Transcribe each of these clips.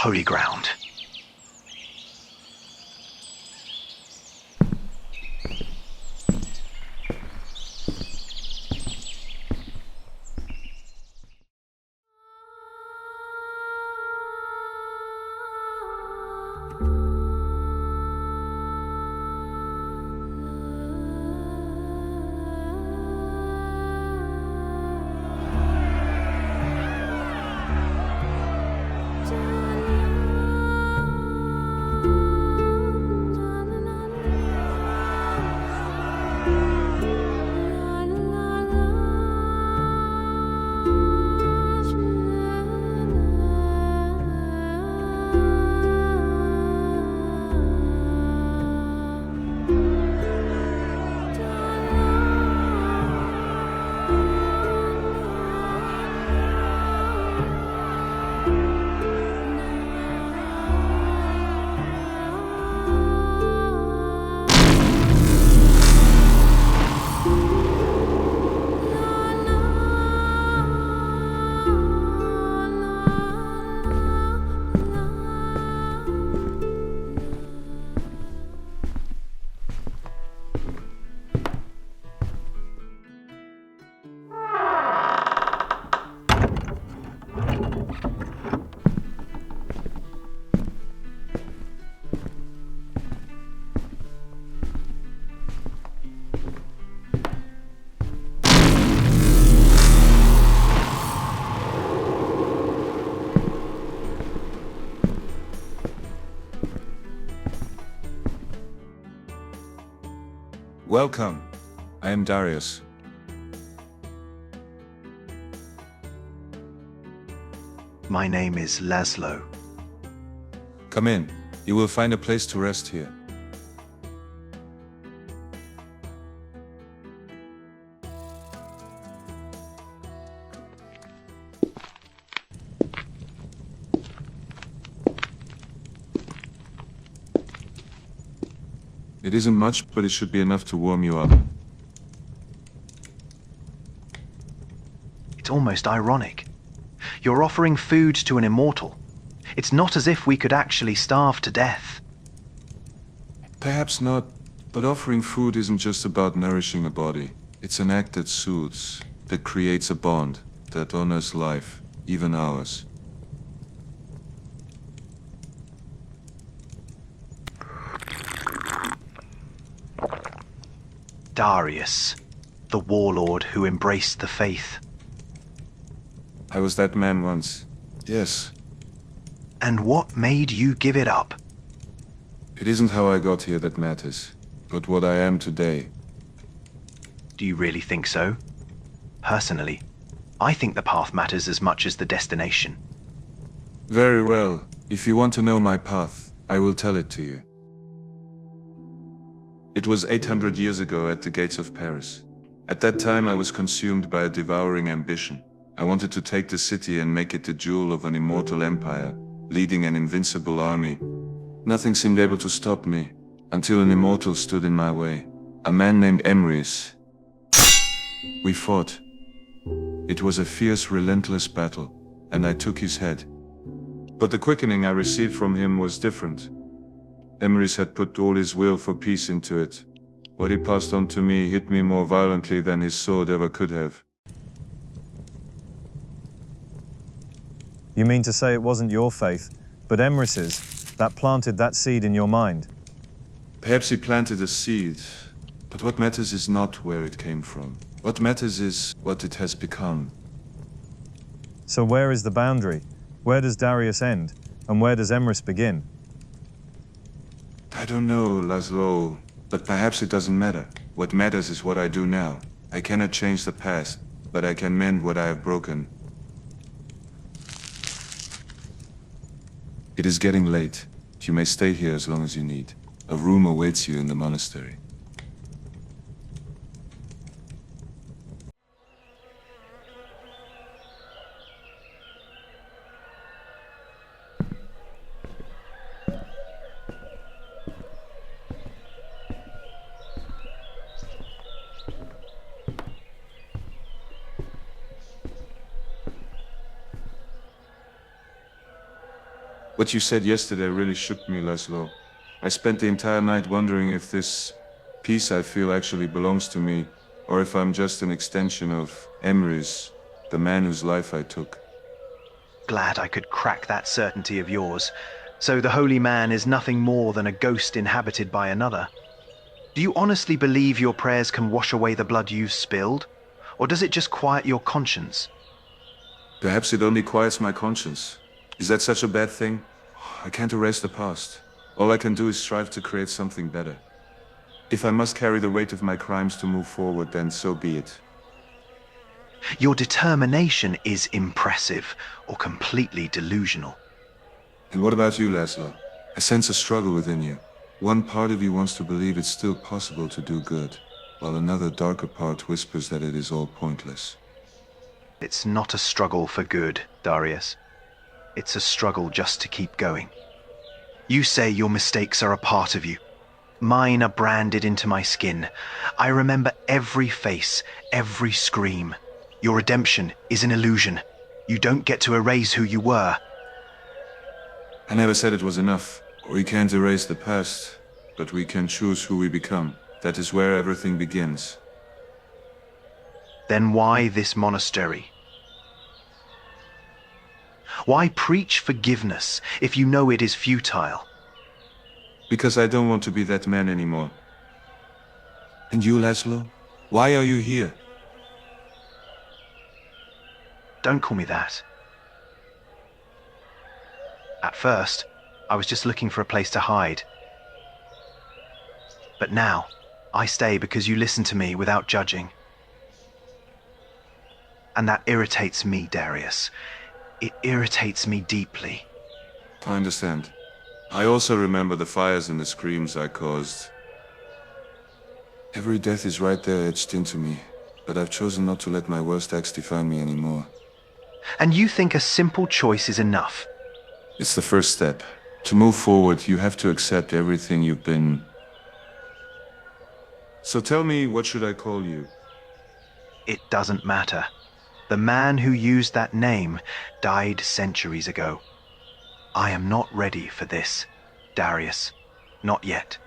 holy ground. Welcome. I am Darius. My name is Laszlo. Come in. You will find a place to rest here. It isn't much, but it should be enough to warm you up. It's almost ironic. You're offering food to an immortal. It's not as if we could actually starve to death. Perhaps not, but offering food isn't just about nourishing a body. It's an act that soothes, that creates a bond, that honors life, even ours. Darius, the warlord who embraced the faith. I was that man once. Yes. And what made you give it up? It isn't how I got here that matters, but what I am today. Do you really think so? Personally, I think the path matters as much as the destination. Very well. If you want to know my path, I will tell it to you. It was 800 years ago at the gates of Paris. At that time I was consumed by a devouring ambition. I wanted to take the city and make it the jewel of an immortal empire, leading an invincible army. Nothing seemed able to stop me, until an immortal stood in my way. A man named Emrys. We fought. It was a fierce, relentless battle, and I took his head. But the quickening I received from him was different. Emrys had put all his will for peace into it. What he passed on to me hit me more violently than his sword ever could have. You mean to say it wasn't your faith, but Emrys's, that planted that seed in your mind? Perhaps he planted a seed, but what matters is not where it came from. What matters is what it has become. So where is the boundary? Where does Darius end, and where does Emrys begin? I don't know, Laszlo, but perhaps it doesn't matter. What matters is what I do now. I cannot change the past, but I can mend what I have broken. It is getting late. You may stay here as long as you need. A room awaits you in the monastery. What you said yesterday really shook me, Laszlo. I spent the entire night wondering if this peace I feel actually belongs to me, or if I'm just an extension of Emrys, the man whose life I took. Glad I could crack that certainty of yours. So the holy man is nothing more than a ghost inhabited by another. Do you honestly believe your prayers can wash away the blood you've spilled? Or does it just quiet your conscience? Perhaps it only quiets my conscience. Is that such a bad thing? I can't erase the past. All I can do is strive to create something better. If I must carry the weight of my crimes to move forward, then so be it. Your determination is impressive, or completely delusional. And what about you, Laszlo? I sense a struggle within you. One part of you wants to believe it's still possible to do good, while another darker part whispers that it is all pointless. It's not a struggle for good, Darius. It's a struggle just to keep going. You say your mistakes are a part of you. Mine are branded into my skin. I remember every face, every scream. Your redemption is an illusion. You don't get to erase who you were. I never said it was enough. We can't erase the past, but we can choose who we become. That is where everything begins. Then why this monastery? Why preach forgiveness if you know it is futile? Because I don't want to be that man anymore. And you, Laszlo? Why are you here? Don't call me that. At first, I was just looking for a place to hide. But now, I stay because you listen to me without judging. And that irritates me, Darius. It irritates me deeply. I understand. I also remember the fires and the screams I caused. Every death is right there etched into me, but I've chosen not to let my worst acts define me anymore. And you think a simple choice is enough? It's the first step. To move forward, you have to accept everything you've been. So tell me, what should I call you? It doesn't matter. The man who used that name died centuries ago. I am not ready for this, Darius. Not yet.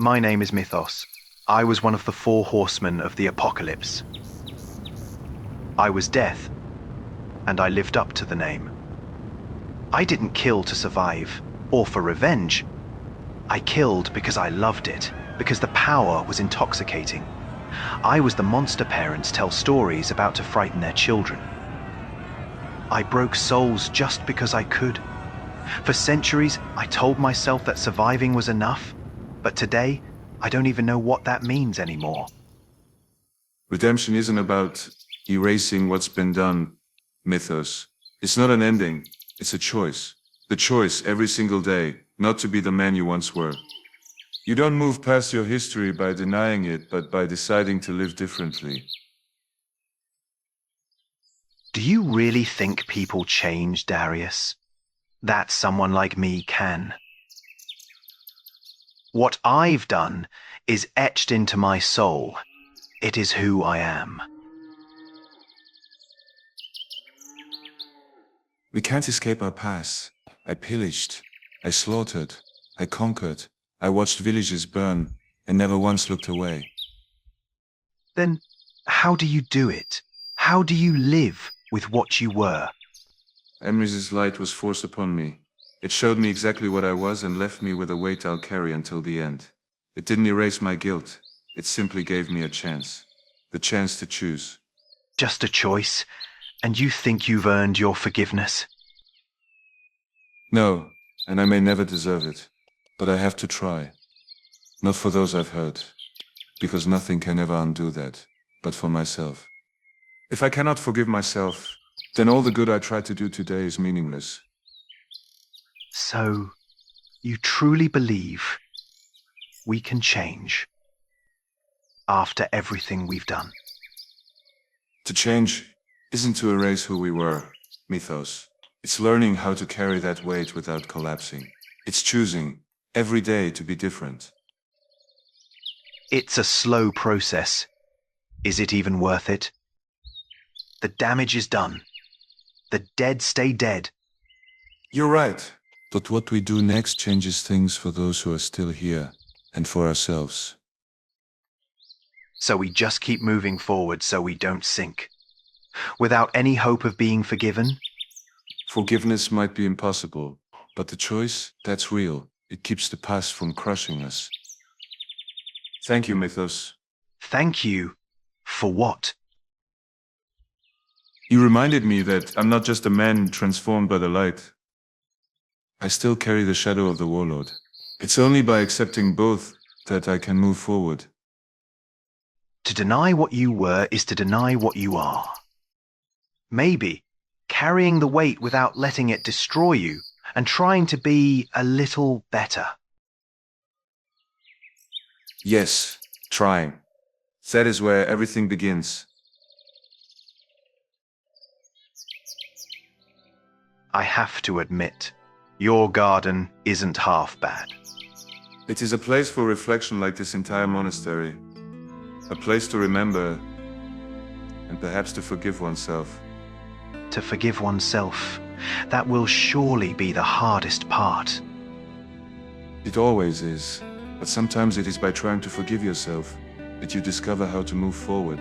My name is Methos. I was one of the 4 horsemen of the apocalypse. I was death, and I lived up to the name. I didn't kill to survive, or for revenge. I killed because I loved it, because the power was intoxicating. I was the monster parents tell stories about to frighten their children. I broke souls just because I could. For centuries, I told myself that surviving was enough. But today, I don't even know what that means anymore. Redemption isn't about erasing what's been done, Methos. It's not an ending, it's a choice. The choice every single day, not to be the man you once were. You don't move past your history by denying it, but by deciding to live differently. Do you really think people change, Darius? That someone like me can? What I've done is etched into my soul. It is who I am. We can't escape our past. I pillaged, I slaughtered, I conquered, I watched villages burn, and never once looked away. Then how do you do it? How do you live with what you were? Emrys' light was forced upon me. It showed me exactly what I was and left me with a weight I'll carry until the end. It didn't erase my guilt. It simply gave me a chance. The chance to choose. Just a choice, and you think you've earned your forgiveness? No, and I may never deserve it. But I have to try. Not for those I've hurt, because nothing can ever undo that, but for myself. If I cannot forgive myself, then all the good I tried to do today is meaningless. So, you truly believe we can change after everything we've done? To change isn't to erase who we were, Methos. It's learning how to carry that weight without collapsing. It's choosing, every day, to be different. It's a slow process. Is it even worth it? The damage is done. The dead stay dead. You're right. But what we do next changes things for those who are still here, and for ourselves. So we just keep moving forward so we don't sink. Without any hope of being forgiven? Forgiveness might be impossible, but the choice, that's real. It keeps the past from crushing us. Thank you, Methos. Thank you. For what? You reminded me that I'm not just a man transformed by the light. I still carry the shadow of the warlord. It's only by accepting both that I can move forward. To deny what you were is to deny what you are. Maybe carrying the weight without letting it destroy you and trying to be a little better. Yes, trying. That is where everything begins. I have to admit, your garden isn't half bad. It is a place for reflection like this entire monastery. A place to remember and perhaps to forgive oneself. To forgive oneself, that will surely be the hardest part. It always is. But sometimes it is by trying to forgive yourself that you discover how to move forward.